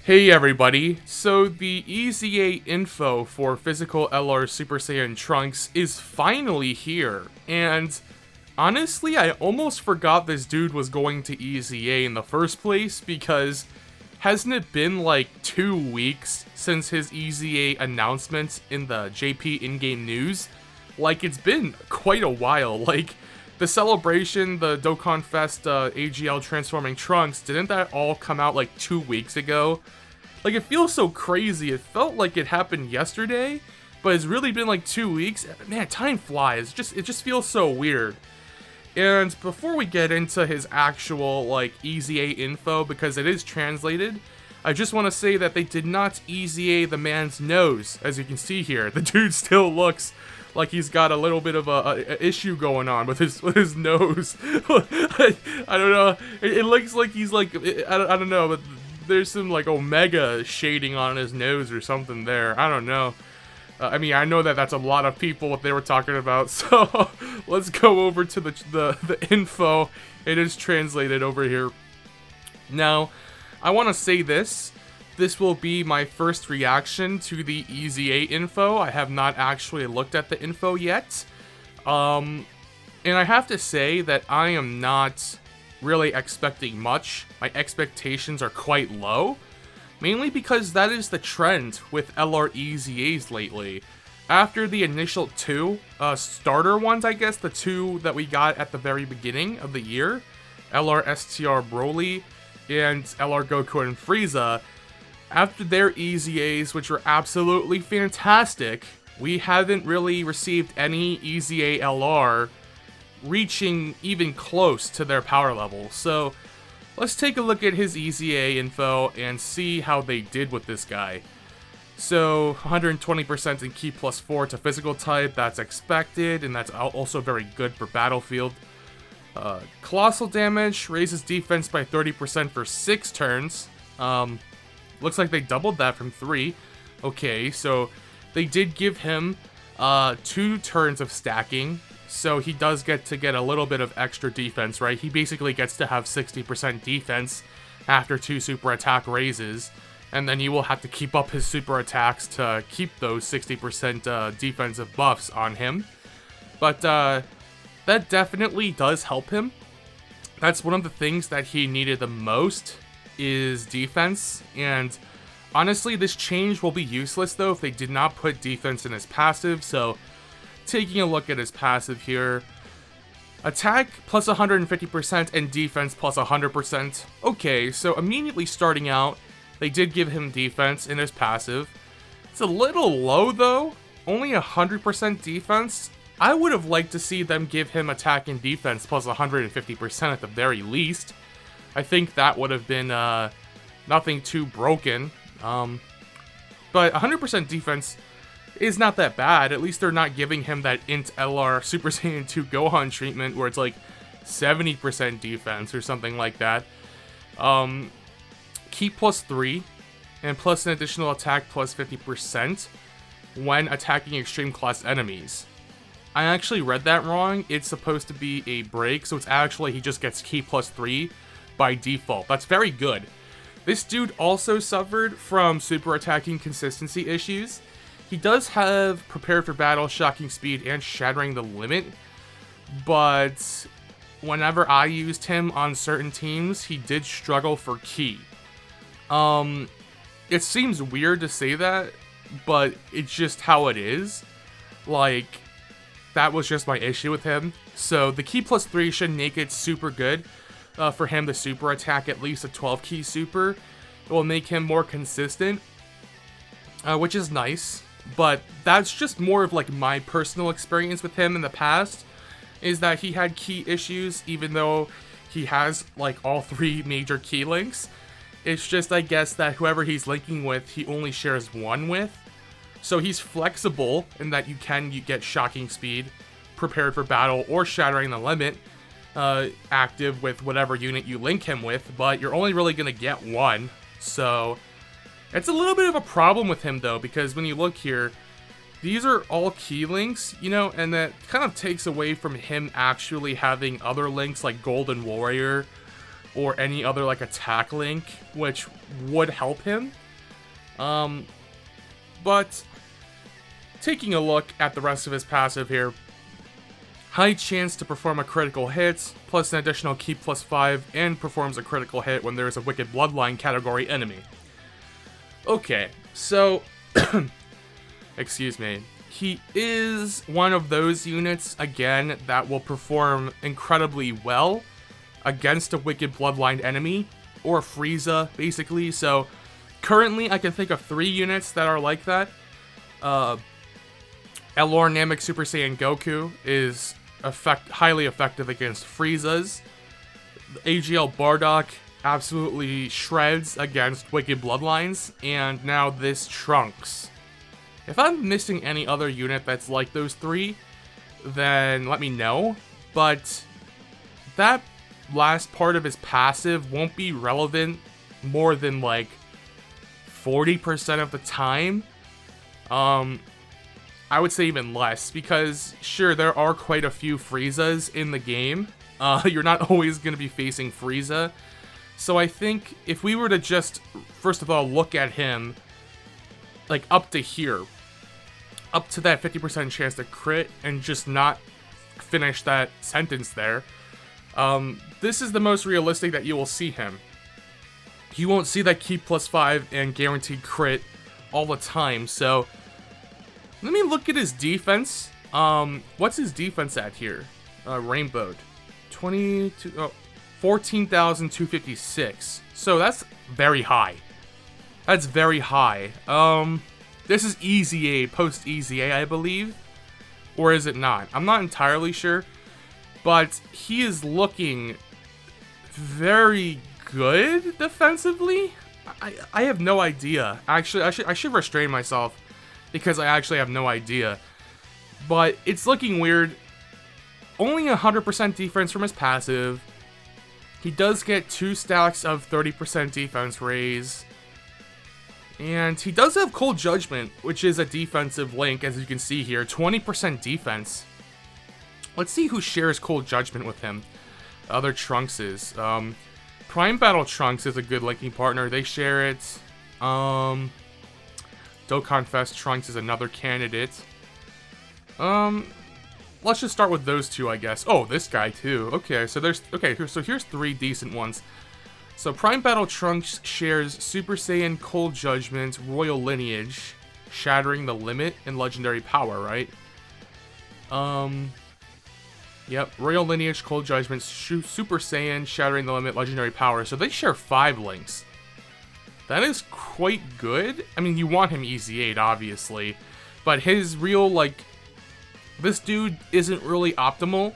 Hey everybody, so the EZA Info for Physical LR Super Saiyan Trunks is finally here, and honestly I almost forgot this dude was going to EZA in the first place because hasn't it been like 2 weeks since his EZA announcement in the JP in-game news? Like, it's been quite a while. Like, the celebration, the Dokkan Fest AGL transforming Trunks, didn't that all come out like 2 weeks ago? Like, it feels so crazy. It felt like it happened yesterday, but it's really been like 2 weeks. Man, time flies. It just feels so weird. And before we get into his actual, like, EZA info, because it is translated, I just want to say that they did not EZA the man's nose, as you can see here. The dude still looks like he's got a little bit of a issue going on with his nose. I don't know. It looks like he's like, I don't know, but there's some like Omega shading on his nose or something there. I don't know. I mean, I know that that's a lot of people what they were talking about, so let's go over to the info. It is translated over here. Now, I want to say this. This will be my first reaction to the EZA info. I have not actually looked at the info yet. And I have to say that I am not really expecting much. My expectations are quite low. Mainly because that is the trend with LR EZAs lately. After the initial 2 starter ones, I guess, the 2 that we got at the very beginning of the year, LR STR Broly and LR Goku and Frieza, after their EZAs, which were absolutely fantastic, we haven't really received any EZA LR reaching even close to their power level. So let's take a look at his EZA info and see how they did with this guy. So 120% in Ki plus 4 to physical type, that's expected, and that's also very good for Battlefield. Colossal damage, raises defense by 30% for 6 turns. Looks like they doubled that from 3. Okay, so they did give him 2 turns of stacking, so he does get a little bit of extra defense, right? He basically gets to have 60% defense after 2 super attack raises, and then you will have to keep up his super attacks to keep those 60% defensive buffs on him. But that definitely does help him. That's one of the things that he needed the most, is defense, and honestly this change will be useless though if they did not put defense in his passive. So taking a look at his passive here, attack plus 150% and defense plus 100%. Okay, so immediately starting out they did give him defense in his passive. It's a little low though, only 100% defense. I would have liked to see them give him attack and defense plus 150% at the very least. I think that would have been nothing too broken. But 100% defense is not that bad. At least they're not giving him that int LR Super Saiyan 2 Gohan treatment where it's like 70% defense or something like that. Ki plus 3 and plus an additional attack plus 50% when attacking extreme class enemies. I actually read that wrong. It's supposed to be a break, so it's actually he just gets Ki plus 3 by default. That's very good. This dude also suffered from super attacking consistency issues. He does have prepared for battle, shocking speed, and shattering the limit, but whenever I used him on certain teams, he did struggle for Ki. It seems weird to say that, but it's just how it is. Like, that was just my issue with him. So the Ki plus 3 should make it super good. For him to super attack at least a 12 Ki super. It will make him more consistent, which is nice, but that's just more of like my personal experience with him in the past, is that he had Ki issues even though he has like all 3 major Ki links. It's just, I guess, that whoever he's linking with, he only shares 1 with, so he's flexible in that you get shocking speed, prepared for battle, or shattering the limit active with whatever unit you link him with, but you're only really gonna get 1. So it's a little bit of a problem with him though, because when you look here, these are all Ki links, you know, and that kind of takes away from him actually having other links like Golden Warrior or any other like attack link, which would help him. But taking a look at the rest of his passive here, high chance to perform a critical hit, plus an additional Ki +5, and performs a critical hit when there is a Wicked Bloodline category enemy. Okay, so, excuse me, he is one of those units, again, that will perform incredibly well against a Wicked Bloodline enemy, or Frieza, basically. So, currently, I can think of 3 units that are like that. LR Namek Super Saiyan Goku is highly effective against Friezas. AGL Bardock absolutely shreds against Wicked Bloodlines, and now this Trunks. If I'm missing any other unit that's like those 3, then let me know, but that last part of his passive won't be relevant more than like 40% of the time. I would say even less, because sure, there are quite a few Friezas in the game. You're not always going to be facing Frieza. So I think if we were to just, first of all, look at him, like up to here, up to that 50% chance to crit, and just not finish that sentence there, this is the most realistic that you will see him. You won't see that Ki +5 and guaranteed crit all the time, so let me look at his defense. What's his defense at here? Rainbowed. 14,256. So that's very high. That's very high. This is EZA, post EZA, I believe. Or is it not? I'm not entirely sure. But he is looking very good defensively. I have no idea. Actually, I should restrain myself, because I actually have no idea. But it's looking weird. Only 100% defense from his passive. He does get 2 stacks of 30% defense raise. And he does have Cold Judgment, which is a defensive link, as you can see here. 20% defense. Let's see who shares Cold Judgment with him. Other Trunkses. Prime Battle Trunks is a good linking partner. They share it. Dokkan Fest Trunks is another candidate. Let's just start with those 2, I guess. Oh, this guy too. Okay, so here's 3 decent ones. So Prime Battle Trunks shares Super Saiyan Cold Judgment, Royal Lineage, Shattering the Limit, and Legendary Power, right? Yep, Royal Lineage, Cold Judgment, Super Saiyan, Shattering the Limit, Legendary Power. So they share 5 links. That is quite good. I mean, you want him EZ8, obviously. But his real, like, this dude isn't really optimal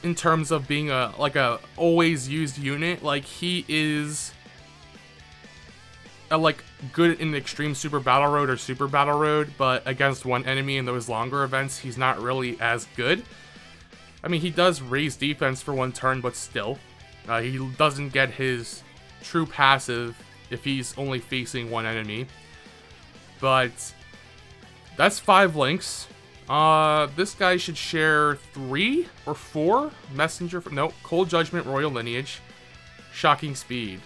in terms of being a always used unit. Like, he is good in Extreme Super Battle Road or Super Battle Road, but against one enemy in those longer events, he's not really as good. I mean, he does raise defense for 1 turn, but still, he doesn't get his true passive if he's only facing 1 enemy. But that's 5 links. This guy should share 3 or 4 Messenger. No, Cold Judgment, Royal Lineage, Shocking Speed.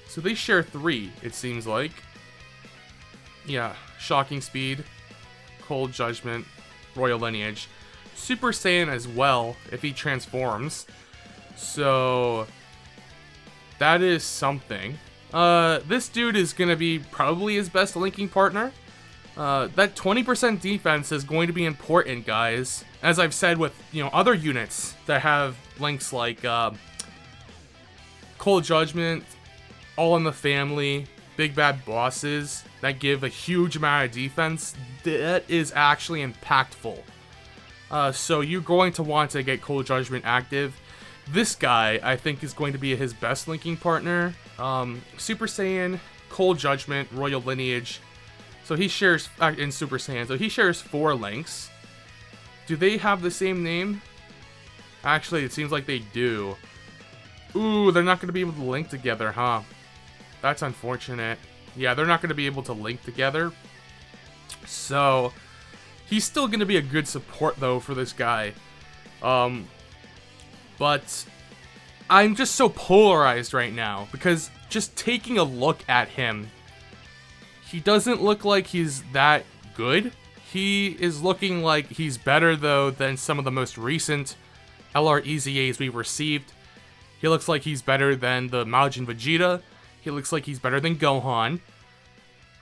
So they share 3, it seems like. Yeah, Shocking Speed, Cold Judgment, Royal Lineage. Super Saiyan as well, if he transforms. So that is something. This dude is going to be probably his best linking partner. That 20% defense is going to be important, guys. As I've said with, other units that have links like Cold Judgment, All in the Family, Big Bad Bosses that give a huge amount of defense, that is actually impactful. So you're going to want to get Cold Judgment active. This guy, I think, is going to be his best linking partner. Super Saiyan, Cold Judgment, Royal Lineage. So he shares, in Super Saiyan, so he shares 4 links. Do they have the same name? Actually, it seems like they do. Ooh, they're not going to be able to link together, huh? That's unfortunate. Yeah, they're not going to be able to link together. So he's still going to be a good support, though, for this guy. But I'm just so polarized right now, because just taking a look at him, he doesn't look like he's that good. He is looking like he's better, though, than some of the most recent LR EZAs we've received. He looks like he's better than the Majin Vegeta. He looks like he's better than Gohan.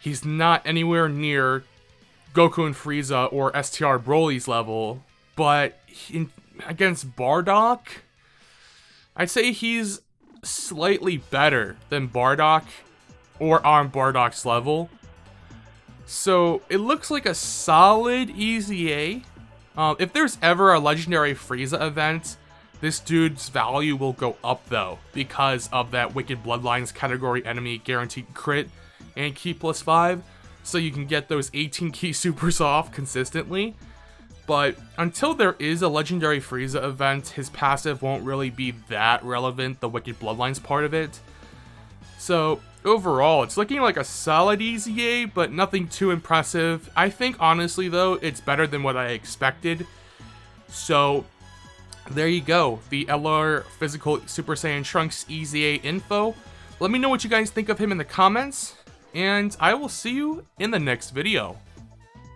He's not anywhere near Goku and Frieza or STR Broly's level, but against Bardock, I'd say he's slightly better than Bardock or on Bardock's level. So it looks like a solid EZA. If there's ever a legendary Frieza event, this dude's value will go up though, because of that Wicked Bloodlines category enemy guaranteed crit and key +5, so you can get those 18 key supers off consistently. But until there is a legendary Frieza event, his passive won't really be that relevant, the Wicked Bloodlines part of it. So overall, it's looking like a solid EZA, but nothing too impressive. I think honestly though, it's better than what I expected. So there you go, the LR Physical Super Saiyan Trunks EZA info. Let me know what you guys think of him in the comments, and I will see you in the next video.